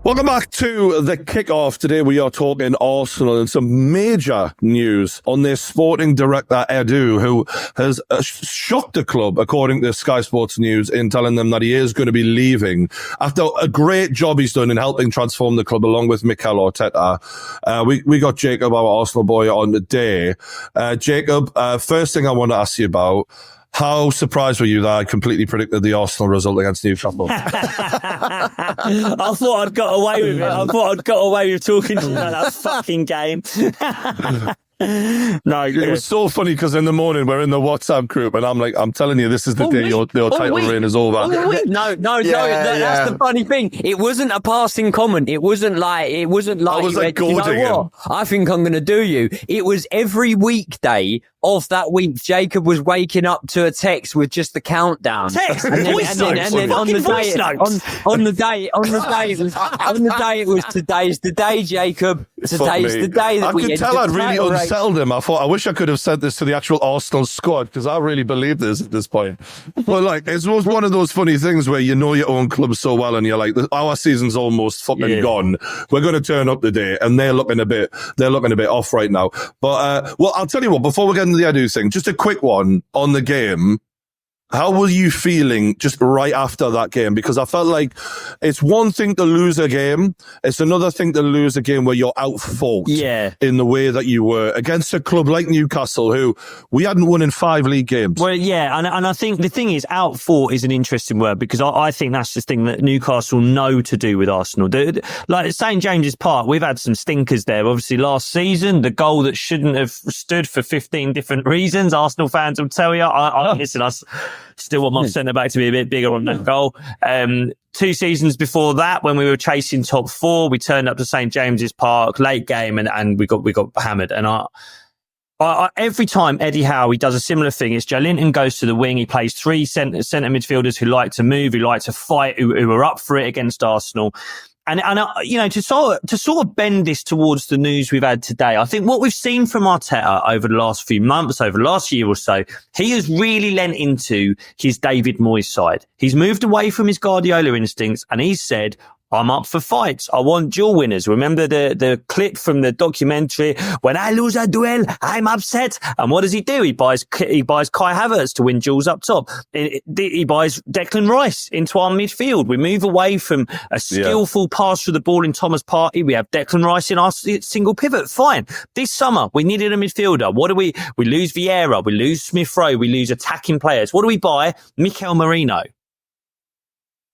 Welcome back to the kickoff. Today we are talking Arsenal and some major news on their sporting director, Edu, who has shocked the club, according to Sky Sports News, in telling them that he is going to be leaving after a great job he's done in helping transform the club along with Mikel Arteta. We got Jacob, our Arsenal boy, on today. Jacob, first thing I want to ask you about, how surprised were you that I completely predicted the Arsenal result against Newcastle? I thought I'd got away with it. I thought I'd got away with talking to you about that fucking game. No, it was so funny because in the morning we're in the WhatsApp group and I'm telling you, this is the day your title reign is over. No, that's the funny thing. It wasn't a passing comment. It wasn't like I was like, you know what? I think I'm going to do you. It was every weekday of that week. Jacob was waking up to a text with just the countdown. Text, and then on the day it was today's the day, Jacob. Today's the day that we. I could tell I'd really unselled him. I thought, I wish I could have sent this to the actual Arsenal squad because I really believe this at this point. But like, it was one of those funny things where you know your own club so well and you're like, our season's almost fucking gone. We're going to turn up today, and they're looking a bit off right now. But well, I'll tell you what. Before we get into the Edu thing, just a quick one on the game. How were you feeling just right after that game? Because I felt like it's one thing to lose a game. It's another thing to lose a game where you're outfought in the way that you were against a club like Newcastle, who we hadn't won in 5 league games. Well, yeah. And I think the thing is, outfought is an interesting word because I think that's the thing that Newcastle know to do with Arsenal. Like St. James's Park, we've had some stinkers there. Obviously last season, the goal that shouldn't have stood for 15 different reasons. Arsenal fans will tell you. Listen, still want my centre back to be a bit bigger on that goal. 2 seasons before that, when we were chasing top 4, we turned up to St. James's Park late game and we got hammered. And I every time Eddie Howe, he does a similar thing. It's Joelinton goes to the wing. He plays 3 centre midfielders who like to move, who like to fight, who are up for it against Arsenal. And you know, to sort of bend this towards the news we've had today, I think what we've seen from Arteta over the last few months, over the last year or so, he has really lent into his David Moyes side. He's moved away from his Guardiola instincts and he's said, I'm up for fights. I want duel winners. Remember the clip from the documentary? When I lose a duel, I'm upset. And what does he do? He buys Kai Havertz to win duels up top. He buys Declan Rice into our midfield. We move away from a skillful pass through the ball in Thomas Partey. We have Declan Rice in our single pivot. Fine. This summer, we needed a midfielder. What do we lose Vieira. We lose Smith Rowe. We lose attacking players. What do we buy? Mikel Merino.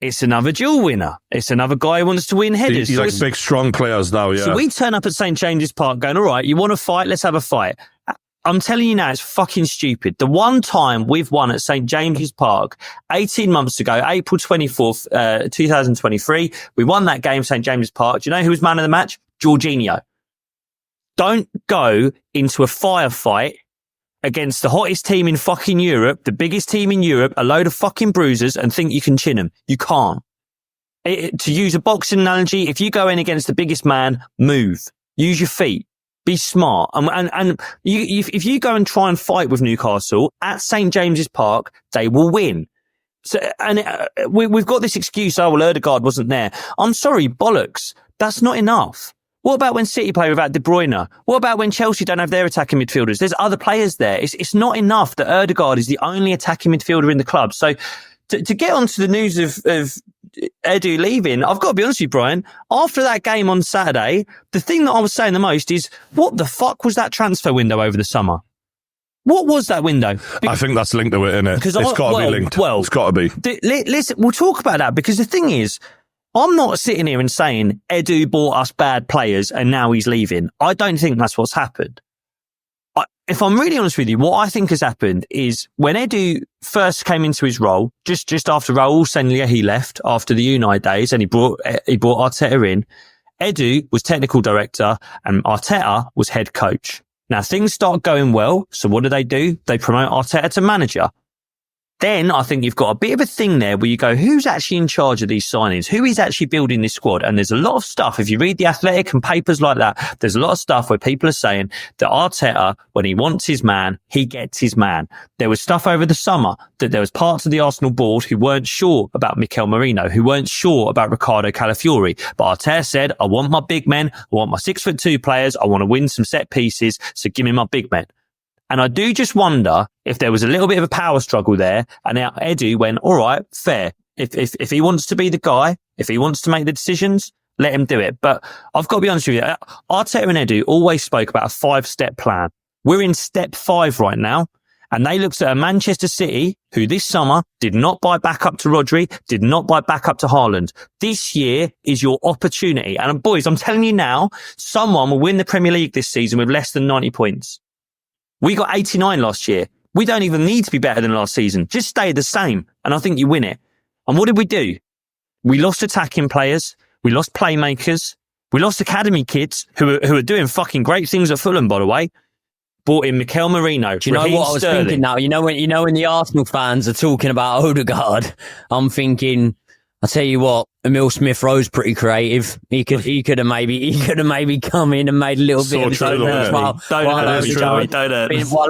It's another duel winner. It's another guy who wants to win headers. He's like big, strong players now, yeah. So we turn up at St. James's Park going, all right, you want to fight? Let's have a fight. I'm telling you now, it's fucking stupid. The one time we've won at St. James's Park, 18 months ago, April 24th, 2023, we won that game, St. James's Park. Do you know who was man of the match? Jorginho. Don't go into a firefight against the hottest team in fucking Europe, the biggest team in Europe, a load of fucking bruisers, and think you can chin them. You can't. To use a boxing analogy, if you go in against the biggest man, move. Use your feet. Be smart. And if you go and try and fight with Newcastle at St. James's Park, they will win. So, and we've got this excuse, oh, well, Ødegaard wasn't there. I'm sorry, bollocks. That's not enough. What about when City play without De Bruyne? What about when Chelsea don't have their attacking midfielders? There's other players there. It's not enough that Ødegaard is the only attacking midfielder in the club. So to get onto the news of Edu leaving, I've got to be honest with you, Brian, after that game on Saturday, the thing that I was saying the most is, what the fuck was that transfer window over the summer? What was that window? I think that's linked to it, isn't it? It's got to be linked. Well, it's got to be. Listen, we'll talk about that because the thing is, I'm not sitting here and saying Edu bought us bad players and now he's leaving. I don't think that's what's happened. If I'm really honest with you, what I think has happened is when Edu first came into his role, just after Raul Sanllehi left after the United days and he brought Arteta in, Edu was technical director and Arteta was head coach. Now things start going well. So what do? They promote Arteta to manager. Then I think you've got a bit of a thing there where you go, who's actually in charge of these signings? Who is actually building this squad? And there's a lot of stuff. If you read The Athletic and papers like that, there's a lot of stuff where people are saying that Arteta, when he wants his man, he gets his man. There was stuff over the summer that there was parts of the Arsenal board who weren't sure about Mikel Merino, who weren't sure about Ricardo Calafiori. But Arteta said, I want my big men. I want my 6'2" players. I want to win some set pieces. So give me my big men. And I do just wonder if there was a little bit of a power struggle there. And now Edu went, all right, fair. If he wants to be the guy, if he wants to make the decisions, let him do it. But I've got to be honest with you. Arteta and Edu always spoke about a 5-step plan. We're in step 5 right now. And they looked at a Manchester City who this summer did not buy back up to Rodri, did not buy back up to Haaland. This year is your opportunity. And boys, I'm telling you now, someone will win the Premier League this season with less than 90 points. We got 89 last year. We don't even need to be better than last season. Just stay the same. And I think you win it. And what did we do? We lost attacking players. We lost playmakers. We lost academy kids who are doing fucking great things at Fulham, by the way. Brought in Mikel Merino. Do you know Raheem what I was Sterling. thinking now? You know when the Arsenal fans are talking about Odegaard, I'm thinking, I tell you what, Emil Smith Rowe's pretty creative. He could have maybe come in and made a little bit of his own while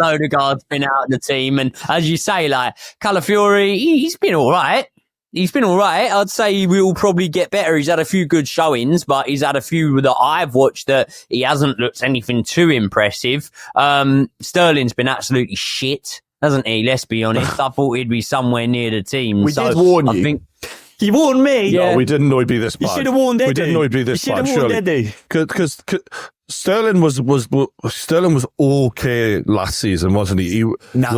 Odegaard's been out of the team. And as you say, like Calafiori, he's been all right. I'd say he will probably get better. He's had a few good showings, but he's had a few that I've watched that he hasn't looked anything too impressive. Sterling's been absolutely shit, hasn't he? Let's be honest. I thought he'd be somewhere near the team. We did warn you. I think You warned me. Yeah. No, we didn't know he'd be this bad. You should have warned Eddie. We didn't know he'd be this bad, surely. Because Sterling was okay last season, wasn't he? No. But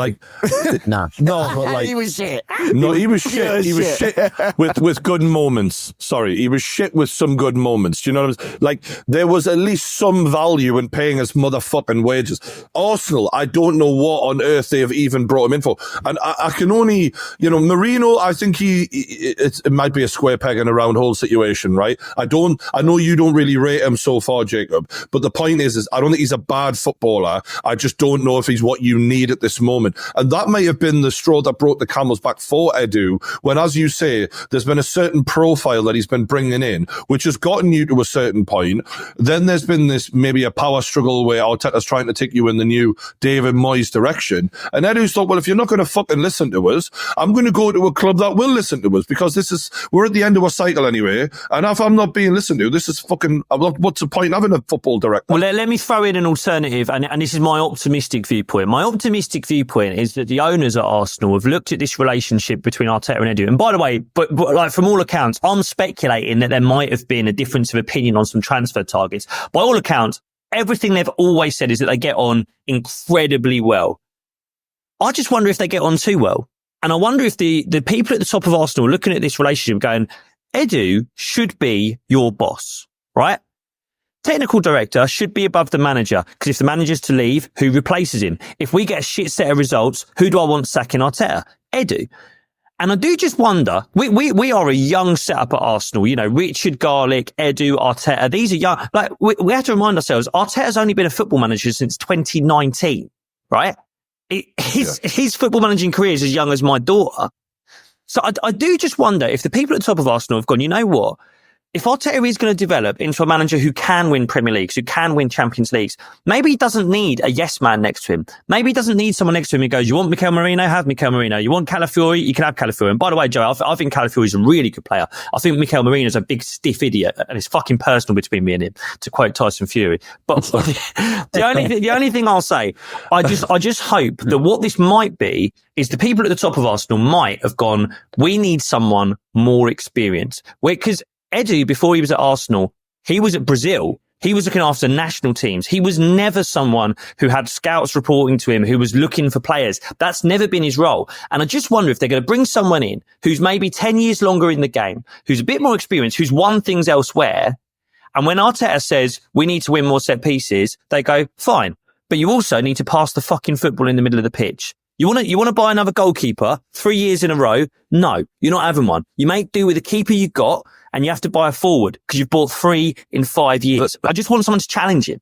like he was shit. No, he was shit. He was shit with good moments. Sorry, he was shit with some good moments. Do you know what I'm saying? Like, there was at least some value in paying us motherfucking wages. Arsenal, I don't know what on earth they have even brought him in for. And I can only, Marino, I think it might be a square peg in a round hole situation, right? I know you don't really rate him so far, Jacob, but the point is I don't think he's a bad footballer. I just don't know if he's what you need at this moment. And that may have been the straw that broke the camel's back for Edu, when, as you say, there's been a certain profile that he's been bringing in, which has gotten you to a certain point. Then there's been this maybe a power struggle where Arteta's trying to take you in the new David Moyes direction. And Edu's thought, well, if you're not going to fucking listen to us, I'm going to go to a club that will listen to us, because we're at the end of a cycle anyway. And if I'm not being listened to, this is fucking, what's the point of having a football director? Well, let me throw in an alternative, and this is my optimistic viewpoint. My optimistic viewpoint is that the owners at Arsenal have looked at this relationship between Arteta and Edu. And by the way, but like from all accounts, I'm speculating that there might have been a difference of opinion on some transfer targets. By all accounts, everything they've always said is that they get on incredibly well. I just wonder if they get on too well. And I wonder if the people at the top of Arsenal are looking at this relationship going, Edu should be your boss, right? Technical director should be above the manager, because if the manager's to leave, who replaces him? If we get a shit set of results, who do I want sacking Arteta? Edu. And I do just wonder, we are a young setup at Arsenal, Richard Garlick, Edu, Arteta, these are young. Like, we have to remind ourselves, Arteta's only been a football manager since 2019, right? His football managing career is as young as my daughter. So I do just wonder if the people at the top of Arsenal have gone, you know what? If Arteta is going to develop into a manager who can win Premier Leagues, who can win Champions Leagues, maybe he doesn't need a yes man next to him. Maybe he doesn't need someone next to him who goes, you want Mikel Merino? Have Mikel Merino. You want Calafiori? You can have Calafiori. And by the way, Joe, I think Calafiori is a really good player. I think Mikel Merino is a big stiff idiot, and it's fucking personal between me and him, to quote Tyson Fury. But the only thing I'll say, I just hope that what this might be is the people at the top of Arsenal might have gone, we need someone more experienced. Because Edu, before he was at Arsenal, he was at Brazil. He was looking after national teams. He was never someone who had scouts reporting to him, who was looking for players. That's never been his role. And I just wonder if they're going to bring someone in who's maybe 10 years longer in the game, who's a bit more experienced, who's won things elsewhere. And when Arteta says, we need to win more set pieces, they go, fine. But you also need to pass the fucking football in the middle of the pitch. You want to buy another goalkeeper 3 years in a row? No, you're not having one. You make do with the keeper you got, and you have to buy a forward because you've bought 3 in 5 years. I just want someone to challenge him.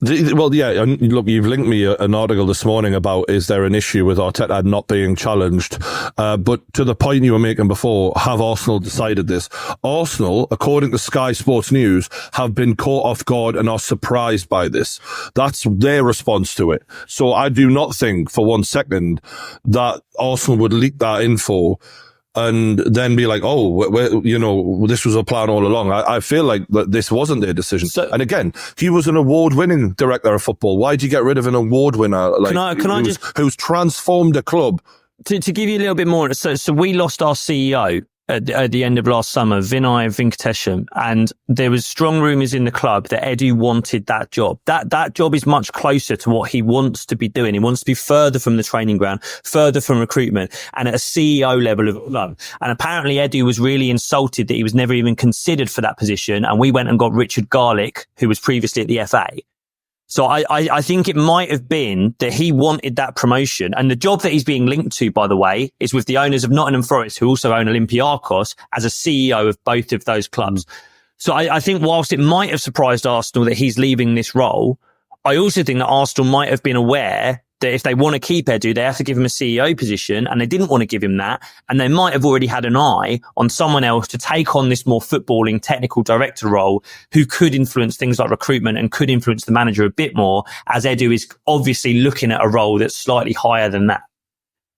Well, yeah, and look, you've linked me an article this morning about is there an issue with Arteta not being challenged? But to the point you were making before, have Arsenal decided this? Arsenal, according to Sky Sports News, have been caught off guard and are surprised by this. That's their response to it. So I do not think for 1 second that Arsenal would leak that info and then be like, this was a plan all along. I feel like that this wasn't their decision. So, and again, he was an award-winning director of football. Why'd you get rid of an award winner who's transformed a club? To give you a little bit more, so we lost our CEO at the end of last summer, Vinay Venkatesham, and there was strong rumours in the club that Edu wanted that job. That job is much closer to what he wants to be doing. He wants to be further from the training ground, further from recruitment, and at a CEO level of club. And apparently Edu was really insulted that he was never even considered for that position. And we went and got Richard Garlick, who was previously at the FA. So I think it might have been that he wanted that promotion. And the job that he's being linked to, by the way, is with the owners of Nottingham Forest, who also own Olympiacos, as a CEO of both of those clubs. So I think whilst it might have surprised Arsenal that he's leaving this role, I also think that Arsenal might have been aware that if they want to keep Edu, they have to give him a CEO position, and they didn't want to give him that. And they might have already had an eye on someone else to take on this more footballing technical director role who could influence things like recruitment and could influence the manager a bit more, as Edu is obviously looking at a role that's slightly higher than that.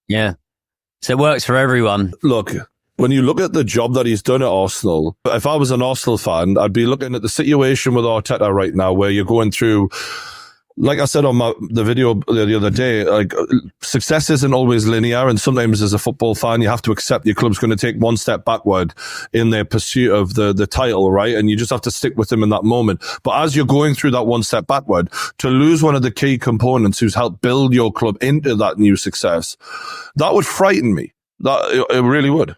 Yeah. So it works for everyone. Look, when you look at the job that he's done at Arsenal, if I was an Arsenal fan, I'd be looking at the situation with Arteta right now, where you're going through, like I said on the video the other day, like, success isn't always linear, and sometimes as a football fan, you have to accept your club's going to take one step backward in their pursuit of the title, right? And you just have to stick with them in that moment. But as you're going through that one step backward, to lose one of the key components who's helped build your club into that new success, that would frighten me. That it really would.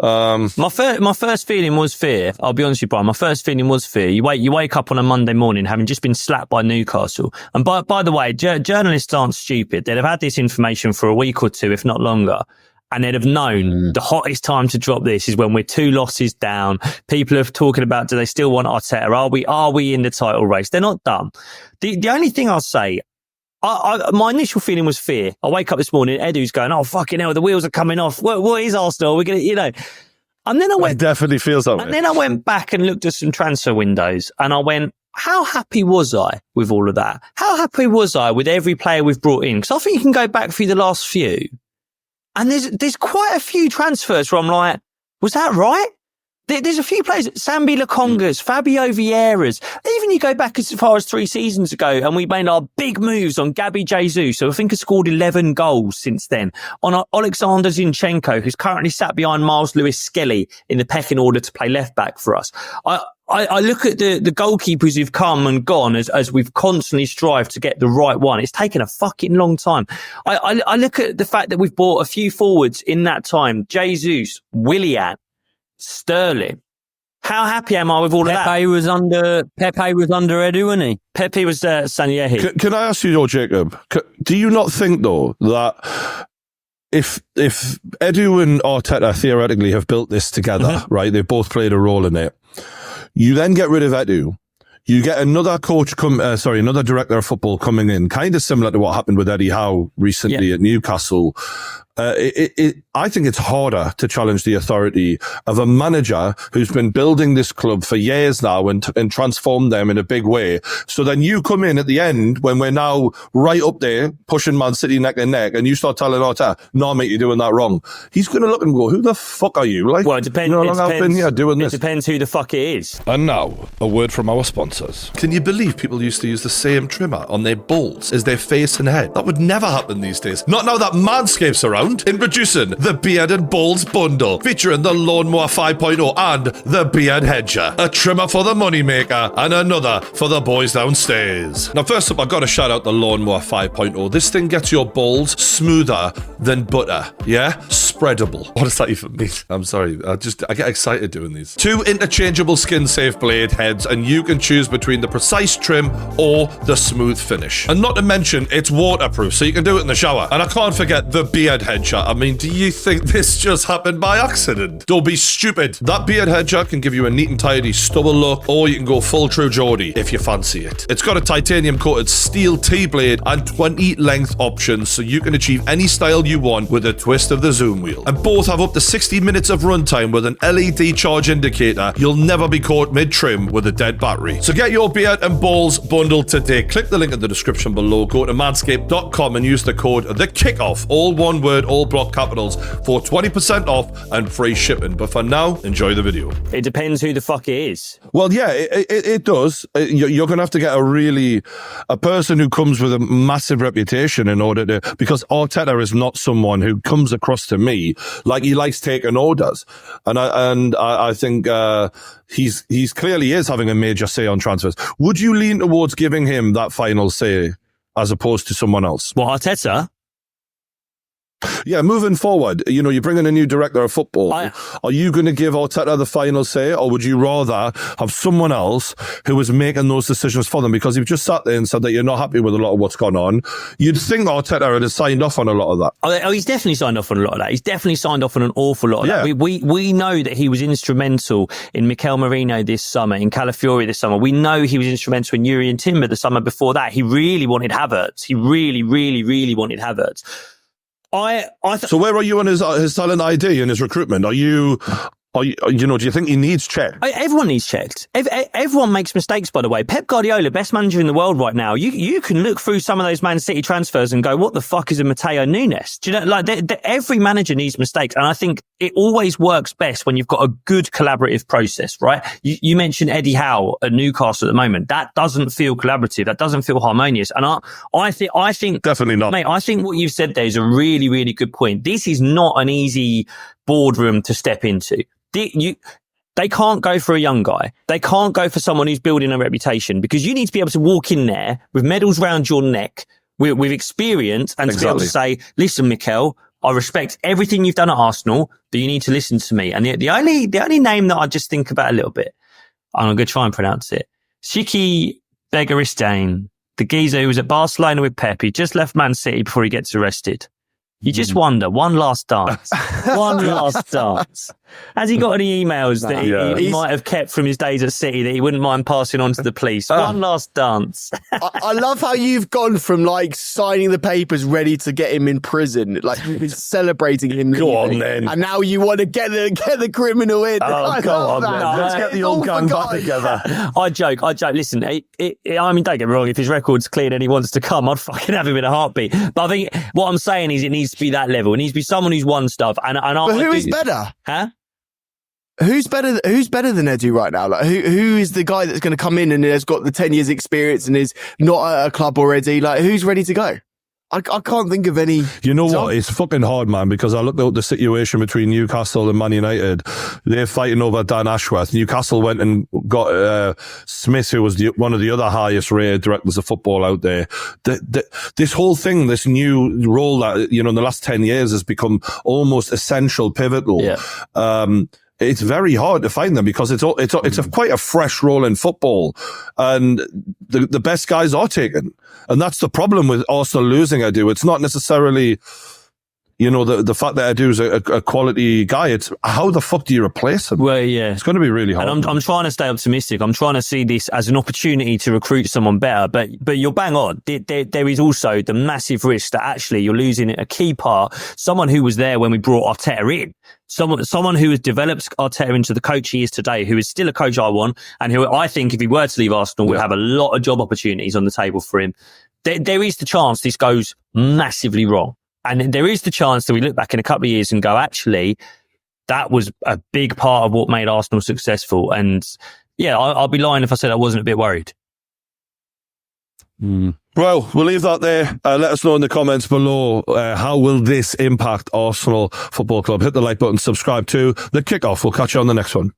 My first feeling was fear. I'll be honest with you, Brian. My first feeling was fear. You wake up on a Monday morning having just been slapped by Newcastle. And by the way, journalists aren't stupid. They'd have had this information for a week or two, if not longer. And they'd have known the hottest time to drop this is when we're 2 losses down. People are talking about, do they still want Arteta? Are we in the title race? They're not dumb. The only thing I'll say, my initial feeling was fear. I wake up this morning, Edu's going, oh, fucking hell, the wheels are coming off. What is Arsenal? We're going to, And then it definitely feels that way. And then I went back and looked at some transfer windows, and I went, how happy was I with all of that? How happy was I with every player we've brought in? Because I think you can go back through the last few, and there's quite a few transfers where I'm like, was that right? There's a few players, Sambi Lokongas, Fabio Vieiras. Even you go back as far as 3 seasons ago, and we made our big moves on Gabi Jesus, who I think has scored 11 goals since then. On Alexander Zinchenko, who's currently sat behind Miles Lewis-Skelly in the pecking order to play left back for us. I look at the goalkeepers who've come and gone as we've constantly strived to get the right one. It's taken a fucking long time. I look at the fact that we've bought a few forwards in that time. Jesus, Willian, Sterling. How happy am I with all of that? Pepe was under Edu, wasn't he? Pepe was Sanyehi. Can I ask you, Jacob? Do you not think though that if Edu and Arteta theoretically have built this together, right? They've both played a role in it. You then get rid of Edu. You get another another director of football coming in, kind of similar to what happened with Eddie Howe recently at Newcastle. I think it's harder to challenge the authority of a manager who's been building this club for years now and transformed them in a big way. So then you come in at the end when we're now right up there pushing Man City neck and neck, and you start telling Arteta, "No, mate, you're doing that wrong." He's going to look and go, "Who the fuck are you?" Like, well, it depends. It depends who the fuck it is. And now a word from our sponsors. Can you believe people used to use the same trimmer on their balls as their face and head? That would never happen these days. Not now that Manscaped's around. Introducing the Beard and Balls Bundle, featuring the Lawnmower 5.0 and the Beard Hedger. A trimmer for the moneymaker and another for the boys downstairs. Now, first up, I've got to shout out the Lawnmower 5.0. This thing gets your balls smoother than butter. Yeah? Spreadable. What does that even mean? I'm sorry. I get excited doing these. 2 interchangeable skin-safe blade heads, and you can choose between the precise trim or the smooth finish. And not to mention, it's waterproof, so you can do it in the shower. And I can't forget the Beard headshot. I mean, do you think this just happened by accident? Don't be stupid. That beard headshot can give you a neat and tidy stubble look, or you can go full true Geordie if you fancy it. It's got a titanium coated steel T-blade and 20 length options, so you can achieve any style you want with a twist of the zoom wheel. And both have up to 60 minutes of runtime with an LED charge indicator. You'll never be caught mid-trim with a dead battery. So get your beard and balls bundled today. Click the link in the description below, go to manscaped.com and use the code THEKICKOFF, all one word, all block capitals, for 20% off and free shipping. But for now, enjoy the video. It depends who the fuck it is. Well, yeah, it does. You're going to have to get a person who comes with a massive reputation in order to, because Arteta is not someone who comes across to me like he likes taking orders. And I think he's clearly is having a major say on transfers. Would you lean towards giving him that final say as opposed to someone else? Well, Arteta? Yeah, moving forward, you bring in a new director of football. Are you going to give Arteta the final say, or would you rather have someone else who is making those decisions for them? Because you've just sat there and said that you're not happy with a lot of what's gone on. You'd think Arteta would have signed off on a lot of that. Oh, he's definitely signed off on a lot of that. He's definitely signed off on an awful lot of that. We know that he was instrumental in Mikel Merino this summer, in Calafiori this summer. We know he was instrumental in Yuri and Timber the summer before that. He really wanted Havertz. He really, really, really wanted Havertz. So where are you on his talent ID and his recruitment? Do you think he needs checked? Everyone needs checked. Everyone makes mistakes, by the way. Pep Guardiola, best manager in the world right now. You can look through some of those Man City transfers and go, what the fuck is a Mateo Nunes? Do you know, every manager needs mistakes. And I think it always works best when you've got a good collaborative process, right? You mentioned Eddie Howe at Newcastle at the moment. That doesn't feel collaborative. That doesn't feel harmonious. And I think definitely not. Mate, I think what you've said there is a really, really good point. This is not an easy boardroom to step into. They can't go for a young guy. They can't go for someone who's building a reputation, because you need to be able to walk in there with medals round your neck, with experience, and to be able to say, listen, Mikel, I respect everything you've done at Arsenal, but you need to listen to me. And the only name that I just think about a little bit, I'm going to try and pronounce it, Shiki Begaristain, the geezer who was at Barcelona with Pep. He just left Man City before he gets arrested. You just wonder, one last dance. One last dance. Has he got any emails that he might have kept from his days at City that he wouldn't mind passing on to the police? One last dance. I love how you've gone from signing the papers ready to get him in prison, celebrating him. Go on then. And now you want to get the criminal in. Oh, go on then. Let's get the old gang back together. I joke. Listen, I mean, don't get me wrong. If his record's clean and he wants to come, I'd fucking have him in a heartbeat. But I think what I'm saying is it needs to be that level. It needs to be someone who's won stuff. But who is better? Huh? Who's better than Edu right now? Who is the guy that's going to come in and has got the 10 years experience and is not at a club already? Who's ready to go? I can't think of any. You know what? It's fucking hard, man, because I looked at the situation between Newcastle and Man United. They're fighting over Dan Ashworth. Newcastle went and got Smith, who was one of the other highest rated directors of football out there. This whole thing, this new role that, in the last 10 years has become almost essential, pivotal. Yeah. It's very hard to find them because it's quite a fresh role in football, and the best guys are taken, and that's the problem with Arsenal losing Edu. It's not necessarily, the fact that Edu's a quality guy. It's how the fuck do you replace him? Well, yeah, it's going to be really hard. And I'm trying to stay optimistic. I'm trying to see this as an opportunity to recruit someone better. But you're bang on. There is also the massive risk that actually you're losing a key part, someone who was there when we brought Arteta in. Someone who has developed Arteta into the coach he is today, who is still a coach I want, and who I think if he were to leave Arsenal would have a lot of job opportunities on the table for him. There is the chance this goes massively wrong. And there is the chance that we look back in a couple of years and go, actually, that was a big part of what made Arsenal successful. And yeah, I'll be lying if I said I wasn't a bit worried. Well, we'll leave that there. Let us know in the comments below. How will this impact Arsenal Football Club? Hit the like button, subscribe to The Kickoff. We'll catch you on the next one.